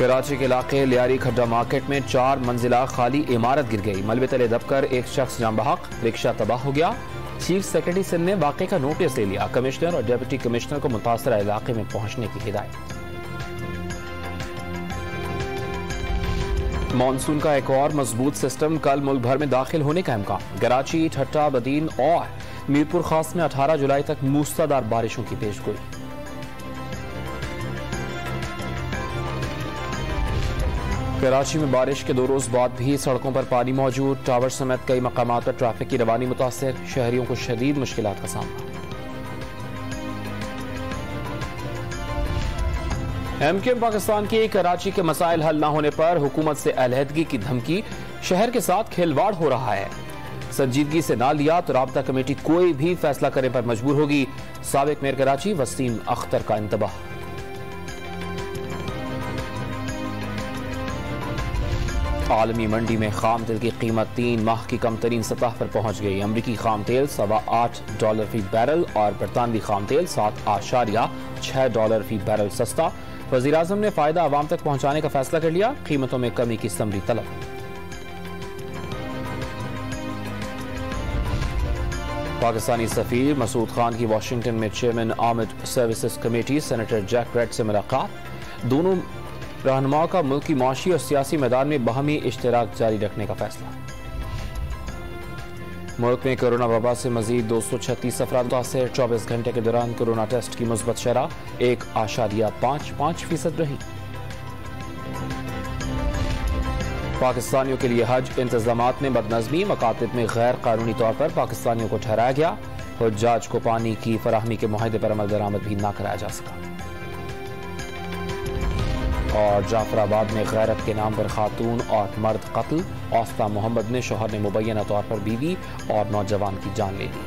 कराची के इलाके लियारी खड्डा मार्केट में 4 मंजिला खाली इमारत गिर गई। मलबे तले दबकर एक शख्स जान बहक, रिक्शा तबाह हो गया। चीफ सेक्रेटरी सिंध ने वाक़े का नोटिस ले लिया। कमिश्नर और डिप्टी कमिश्नर को मुतासरा इलाके में पहुंचने की हिदायत। मानसून का एक और मजबूत सिस्टम कल मुल्क भर में दाखिल होने का इम्कान। कराची, ठट्टा, बदीन और मीरपुर खास में 18 जुलाई तक मूसलाधार बारिशों की पेशगोई। कराची में बारिश के 2 रोज बाद भी सड़कों पर पानी मौजूद। टावर समेत कई मकामात पर ट्रैफिक की रवानी मुतासिर। शहरियों को शदीद मुश्किलात का सामना। एमक्यूएम पाकिस्तान की कराची के मसाइल हल न होने पर हुकूमत से अलहदगी की धमकी। शहर के साथ खिलवाड़ हो रहा है। संजीदगी से ना लिया तो राब्ता कमेटी कोई भी फैसला करने पर मजबूर होगी। साबिक मेयर कराची वसीम अख्तर का इंतबाह। आलमी मंडी में खाम तेल की कीमत 3 माह की कम तरीन सतह पर पहुंच गई। अमरीकी खाम तेल $8.25 फी बैरल और बरतानवी खाम तेल $7.6 फी बैरल सस्ता। वज़ीर आज़म ने फायदा आवाम तक पहुंचाने का फैसला कर लिया। कीमतों में कमी की समरी तलब। पाकिस्तानी सफीर मसूद खान की वाशिंगटन में chairman armed services committee senator Jack Reed से मुलाकात। दोनों रहनुमाओं का मुल्क की माशी और सियासी मैदान में बाहमी इश्तराक जारी रखने का फैसला। मुल्क में कोरोना वबा से मजीद 236 अफराद मुतासिर। 24 घंटे के दौरान कोरोना टेस्ट की मुस्बत शरह 1.55% रही। पाकिस्तानियों के लिए हज इंतजामात में बदनज़मी। मकातिब में गैर कानूनी तौर पर पाकिस्तानियों को ठहराया गया। हुज्जाज को पानी की फराहमी के मुआहदे पर अमल दरामद भी न कराया जा सका। और जाफराबाद में गैरत के नाम पर खातून और मर्द कत्ल। औस्ता मोहम्मद ने शोहर ने मुबैना तौर पर बीवी और नौजवान की जान ले ली।